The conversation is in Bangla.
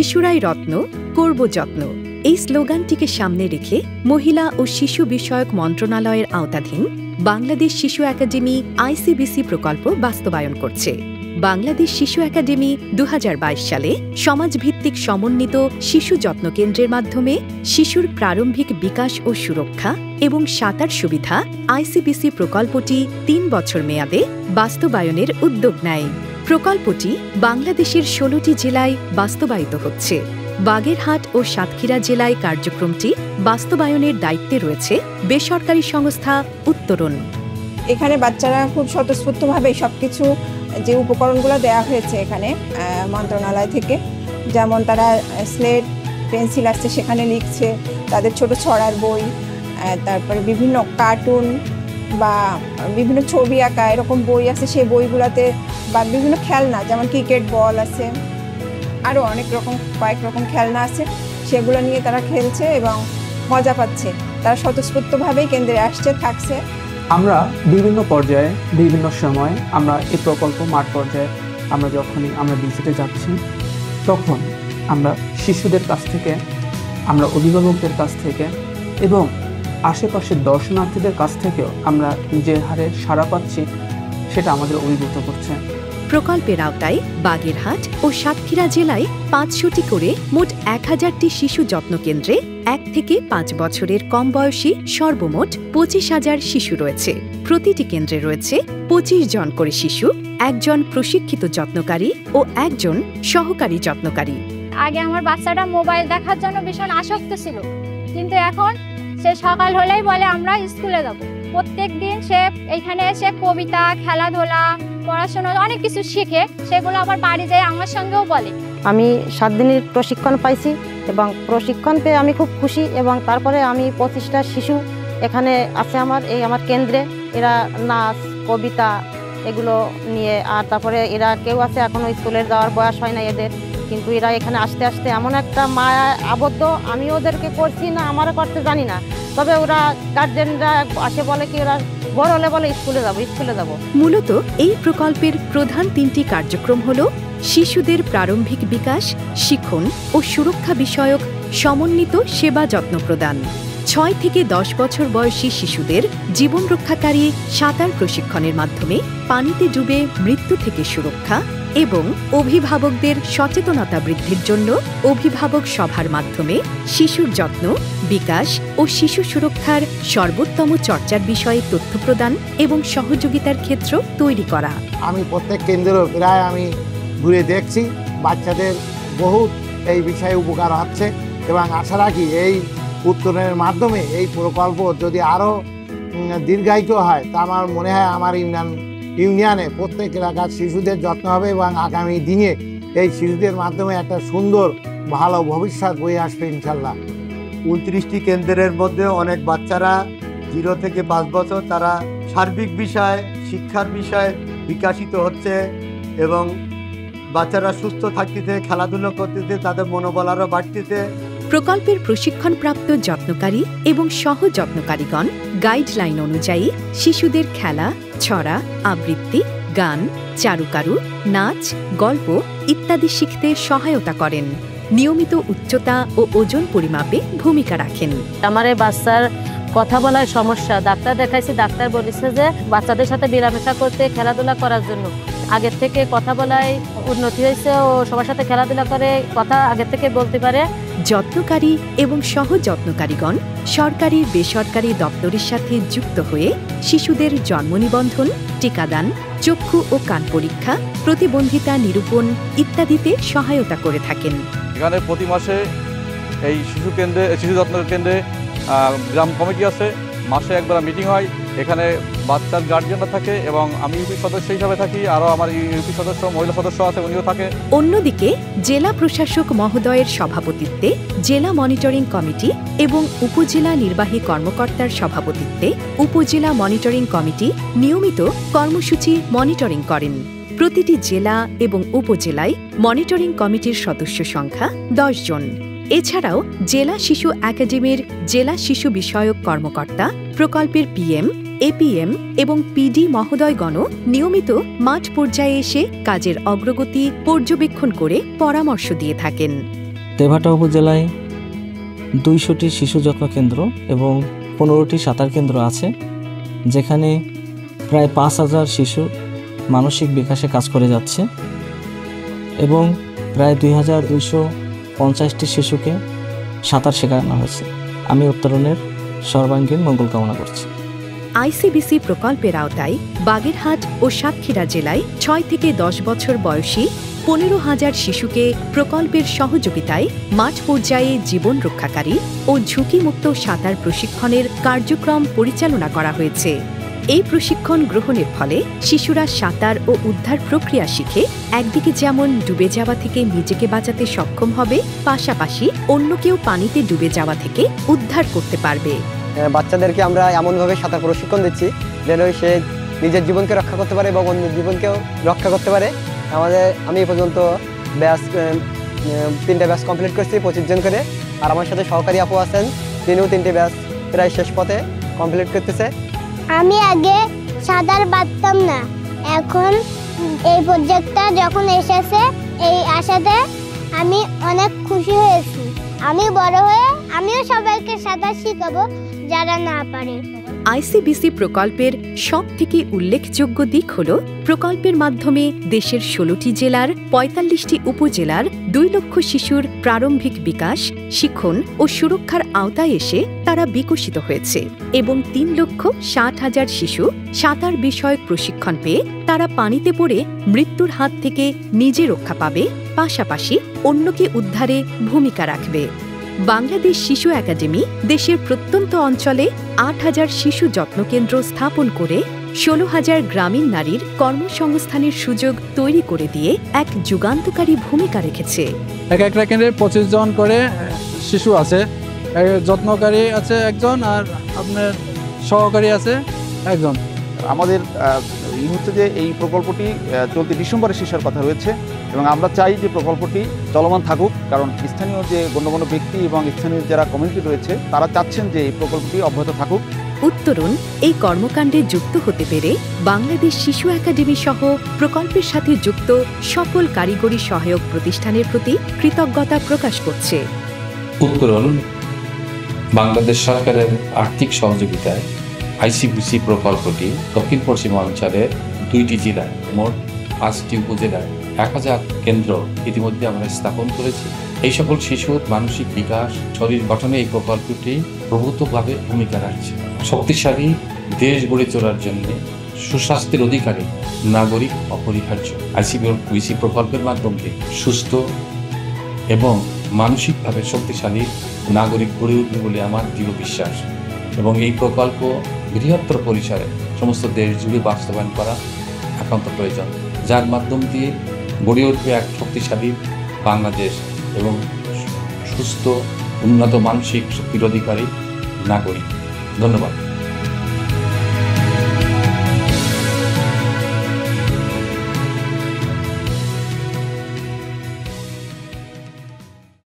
শিশুরাই রত্ন, করব যত্ন এই স্লোগানটিকে সামনে রেখে মহিলা ও শিশু বিষয়ক মন্ত্রণালয়ের আওতাধীন বাংলাদেশ শিশু একাডেমি ICBC প্রকল্প বাস্তবায়ন করছে। বাংলাদেশ শিশু একাডেমি 2022 সালে সমাজভিত্তিক সমন্বিত শিশু যত্ন কেন্দ্রের মাধ্যমে শিশুর প্রারম্ভিক বিকাশ ও সুরক্ষা এবং সাঁতার সুবিধা ICBC প্রকল্পটি 3 বছর মেয়াদে বাস্তবায়নের উদ্যোগ নেয়। প্রকল্পটি বাংলাদেশের 16টি জেলায় বাস্তবায়িত হচ্ছে। বাগেরহাট ও সাতক্ষীরা জেলায় কার্যক্রমটি বাস্তবায়নের দায়িত্বে রয়েছে বেসরকারি সংস্থা উত্তরণ। এখানে বাচ্চারা খুব স্বতঃস্ফূর্তভাবে সবকিছু যে উপকরণগুলো দেওয়া হয়েছে এখানে মন্ত্রণালয় থেকে, যেমন তারা স্লেট পেন্সিল আসছে সেখানে লিখছে, তাদের ছোট ছড়ার বই, তারপরে বিভিন্ন কার্টুন বা বিভিন্ন ছবি আঁকা এরকম বই আছে, সেই বইগুলোতে বা বিভিন্ন খেলনা যেমন ক্রিকেট বল আছে, আরও কয়েক রকম খেলনা আছে, সেগুলো নিয়ে তারা খেলছে এবং মজা পাচ্ছে। তারা স্বতঃস্ফূর্তভাবেই কেন্দ্রে আসছে, থাকছে। আমরা বিভিন্ন পর্যায়ে বিভিন্ন সময় আমরা এই প্রকল্প মাঠ পর্যায়ে যখনই আমরা ভিজিটে যাচ্ছি, তখন আমরা শিশুদের কাছ থেকে, আমরা অভিভাবকদের কাছ থেকে এবং আশেপাশের দর্শনার্থীদের কাছ থেকেও আমরা যে হারে সাড়া পাচ্ছি সেটা আমাদের অভিভূত করছে। প্রকল্পের আওতায় বাগেরহাট ও সাতক্ষীরা জেলায় 500টি করে মোট 1000টি শিশু যত্ন কেন্দ্রে 1 থেকে 5 বছরের কম বয়সী সর্বমোট 25,000 শিশু রয়েছে। প্রতিটি কেন্দ্রে রয়েছে 25 জন করে শিশু, 1 জন প্রশিক্ষিত যত্নকারী ও 1 জন সহকারী যত্নকারী। আগে আমার বাচ্চাটা মোবাইল দেখার জন্য ভীষণ আসক্ত ছিল, কিন্তু এখন সে সকাল হলেই বলে আমরা স্কুলে যাব। প্রত্যেক দিন সে এখানে এসে কবিতা, খেলাধুলা, পড়াশোনা অনেক কিছু শিখে, সেগুলো আবার বাড়ি যায় আমার সঙ্গেও বলে। আমি 7 দিনের প্রশিক্ষণ পাইছি এবং প্রশিক্ষণ পেয়ে আমি খুব খুশি। এবং তারপরে আমি 25টা শিশু এখানে আছে আমার কেন্দ্রে। এরা নাচ, কবিতা এগুলো নিয়ে, আর তারপরে এরা কেউ আছে এখনো স্কুলে যাওয়ার বয়স হয় না এদের, কিন্তু এরা এখানে আসতে আসতে এমন একটা মায়া আবদ্ধ, আমি ওদেরকে করছি না আমারও করতে জানি না, তবে ওরা গার্জেনরা আসে বলে কি ওরা বড় হলে বলে স্কুলে যাব। মূলত এই প্রকল্পের প্রধান 3টি কার্যক্রম হল শিশুদের প্রারম্ভিক বিকাশ, শিখন ও সুরক্ষা বিষয়ক সমন্বিত সেবা যত্ন প্রদান, 6 থেকে 10 বছর বয়সী শিশুদের জীবন রক্ষাকারী সাঁতার প্রশিক্ষণের মাধ্যমে পানিতে ডুবে মৃত্যু থেকে সুরক্ষা এবং অভিভাবকদের সচেতনতা বৃদ্ধির জন্য অভিভাবক সভার মাধ্যমে শিশুর যত্ন, বিকাশ ও শিশু সুরক্ষার সর্বোত্তম চর্চার বিষয়ে তথ্য প্রদান এবং সহযোগিতার ক্ষেত্র তৈরি করা। আমি প্রত্যেক কেন্দ্রে প্রায় আমি ঘুরে দেখছি, বাচ্চাদের বহুত এই বিষয়ে উপকার হচ্ছে এবং আশা রাখি এই উত্তরণের মাধ্যমে এই প্রকল্প যদি আরও দীর্ঘায়িত হয় তা আমার মনে হয় আমার ইউনিয়নে প্রত্যেক এলাকার শিশুদের যত্ন হবে এবং আগামী দিনে এই শিশুদের মাধ্যমে একটা সুন্দর ভালো ভবিষ্যৎ বয়ে আসবে ইনশাল্লাহ। 29টি কেন্দ্রের মধ্যে অনেক বাচ্চারা 0 থেকে 5 বছর তারা সার্বিক বিষয়, শিক্ষার বিষয় বিকাশিত হচ্ছে এবং বাচ্চারা সুস্থ থাকতেছে, খেলাধুলো করতেছে, তাদের মনোবল আরও বাড়তেছে। প্রকল্পের প্রশিক্ষণপ্রাপ্ত যত্নকারী এবং সহ যত্নকারীগণ গাইডলাইন অনুযায়ী শিশুদের খেলা, ছড়া, আবৃত্তি, গান, চারুকারু, নাচ, গল্প ইত্যাদি শিখতে সহায়তা করেন। নিয়মিত উচ্চতা ও ওজন পরিমাপে ভূমিকা রাখেন। আমার এই বাচ্চার কথা বলার সমস্যা, ডাক্তার দেখাইছি, ডাক্তার বলেছে যে বাচ্চাদের সাথে মেলামেশা করতে, খেলাধুলা করার জন্য আগের থেকে কথা বলায় উন্নতি হয়েছে, ও সবার সাথে খেলাধুলা করে, কথা আগের থেকে বলতে পারে। যত্নকারী এবং সহ যত্নকারীগণ সরকারি বেসরকারি দপ্তরের সাথে যুক্ত হয়ে শিশুদের জন্ম নিবন্ধন, টিকাদান, চক্ষু ও কান পরীক্ষা, প্রতিবন্ধিতা নিরূপণ ইত্যাদিতে সহায়তা করে থাকেন। এখানে প্রতি মাসে এই শিশু যত্ন কেন্দ্রে গ্রাম কমিটি আছে, মাসে একবার মিটিং হয়। এখানে বাচ্চার গার্জিয়ানরা থাকে এবং আমি ইউপি সদস্য হিসাবে থাকি, আরও আমার ইউপি সদস্য মহিলা সদস্য আছে, উনিও থাকে। অন্যদিকে জেলা প্রশাসক মহোদয়ের সভাপতিত্বে জেলা মনিটরিং কমিটি এবং উপজেলা নির্বাহী কর্মকর্তার সভাপতিত্বে উপজেলা মনিটরিং কমিটি নিয়মিত কর্মসূচি মনিটরিং করেন। প্রতিটি জেলা এবং উপজেলায় মনিটরিং কমিটির সদস্য সংখ্যা 10 জন। এছাড়াও জেলা শিশু একাডেমির জেলা শিশু বিষয়ক কর্মকর্তা, প্রকল্পের PM, APM এবং PD মহোদয়গণও নিয়মিত মাঠ পর্যায়ে এসে কাজের অগ্রগতি পর্যবেক্ষণ করে পরামর্শ দিয়ে থাকেন। দেবহাটা উপজেলায় 200টি শিশু যত্ন কেন্দ্র এবং 15টি সাঁতার কেন্দ্র আছে, যেখানে প্রায় 5000 শিশু মানসিক বিকাশে কাজ করে যাচ্ছে এবং প্রায় 2250টি শিশুকে সাঁতার শেখানো হয়েছে। আমি উত্তরণের সর্বাঙ্গীন মঙ্গল কামনা করছি। আইসিবিসি প্রকল্পের আওতায় বাগেরহাট ও সাতক্ষীরা জেলায় 6 থেকে 10 বছর বয়সী 15,000 শিশুকে প্রকল্পের সহযোগিতায় মাঠ পর্যায়ে জীবন রক্ষাকারী ও ঝুঁকিমুক্ত সাঁতার প্রশিক্ষণের কার্যক্রম পরিচালনা করা হয়েছে। এই প্রশিক্ষণ গ্রহণের ফলে শিশুরা সাঁতার ও উদ্ধার প্রক্রিয়া শিখে একদিকে যেমন ডুবে যাওয়া থেকে নিজেকে বাঁচাতে সক্ষম হবে, পাশাপাশি অন্য কেউ পানিতে ডুবে যাওয়া থেকে উদ্ধার করতে পারবে। বাচ্চাদেরকে আমরা এমনভাবে সাঁতার প্রশিক্ষণ দিচ্ছি যেন সে নিজের জীবনকে রক্ষা করতে পারে এবং অন্য জীবনকেও রক্ষা করতে পারে। আমি এ পর্যন্ত তিনটে ব্যাচ কমপ্লিট করছি 25 জন করে, আর আমার সাথে সহকারী আপু আছেন, তিনিও 3টে ব্যাচ প্রায় শেষ পথে কমপ্লিট করতেছে। আমি আগে সাঁতার পারতাম না, এখন এই প্রজেক্টটা যখন এসেছে এই আশাতে আমি অনেক খুশি হয়েছি। আমি বড় হয়ে আমিও সবাইকে সাঁতার শেখাবো যারা না পারে। আইসিবিসি প্রকল্পের সবথেকে উল্লেখযোগ্য দিক হল প্রকল্পের মাধ্যমে দেশের 16টি জেলার 45টি উপজেলার 2 লক্ষ শিশুর প্রারম্ভিক বিকাশ, শিক্ষণ ও সুরক্ষার আওতায় এসে তারা বিকশিত হয়েছে এবং 3,60,000 শিশু সাঁতার বিষয়ক প্রশিক্ষণ পেয়ে তারা পানিতে পড়ে মৃত্যুর হাত থেকে নিজে রক্ষা পাবে, পাশাপাশি অন্যকে উদ্ধারে ভূমিকা রাখবে। বাংলাদেশ শিশু একাডেমি দেশের প্রত্যন্ত অঞ্চলে 8,000 শিশু যত্নকেন্দ্র স্থাপন করে 16,000 গ্রামীণ নারীর কর্মসংস্থানের সুযোগ তৈরি করে দিয়ে এক যুগান্তকারী ভূমিকা রেখেছে। একটা কেন্দ্রে 25 জন করে শিশু আছে, যত্নকারী আছে একজন আর আপনার সহকারী আছে একজন। আমাদের হচ্ছে যে এই প্রকল্পটি চলতি ডিসেম্বরে শেষের কথা রয়েছে এবং আমরা চাই যে প্রকল্পটি চলমান থাকুক, কারণ স্থানীয় যে গণ্যমান্য ব্যক্তি এবং স্থানীয় যারা কমিউনিটি রয়েছে তারা চাচ্ছেন যে এই প্রকল্পটি অব্যাহত থাকুক। উত্তরণ এই কর্মকাণ্ডে যুক্ত হতে পেরে বাংলাদেশ শিশু একাডেমি সহ প্রকল্পের সাথে যুক্ত সকল কারিগরি সহায়ক প্রতিষ্ঠানের প্রতি কৃতজ্ঞতা প্রকাশ করছে। উত্তরণ বাংলাদেশ সরকারের আর্থিক সহযোগিতায় আইসিবিসি প্রকল্পটি দক্ষিণ পশ্চিমাঞ্চলের 2টি জেলায় মোট 5টি উপজেলায় 1000 কেন্দ্র ইতিমধ্যে আমরা স্থাপন করেছি। এই সকল শিশুর মানসিক বিকাশ, শরীর গঠনে এই প্রকল্পটি প্রভূতভাবে ভূমিকা রাখছে। শক্তিশালী দেশ গড়ে তোলার জন্য সুস্বাস্থ্যের অধিকারী নাগরিক অপরিহার্য। আইসিবিসি প্রকল্পের মাধ্যমে সুস্থ এবং মানসিকভাবে শক্তিশালী নাগরিক গড়ে উঠবে বলে আমার দৃঢ় বিশ্বাস এবং এই প্রকল্প বৃহত্তর পরিসরে সমস্ত দেশ জুড়ে বাস্তবায়ন করা একান্ত প্রয়োজন, যার মাধ্যম দিয়ে গড়ে উঠবে এক শক্তিশালী বাংলাদেশ এবং সুস্থ উন্নত মানসিক শক্তির অধিকারী নাগরিক। ধন্যবাদ।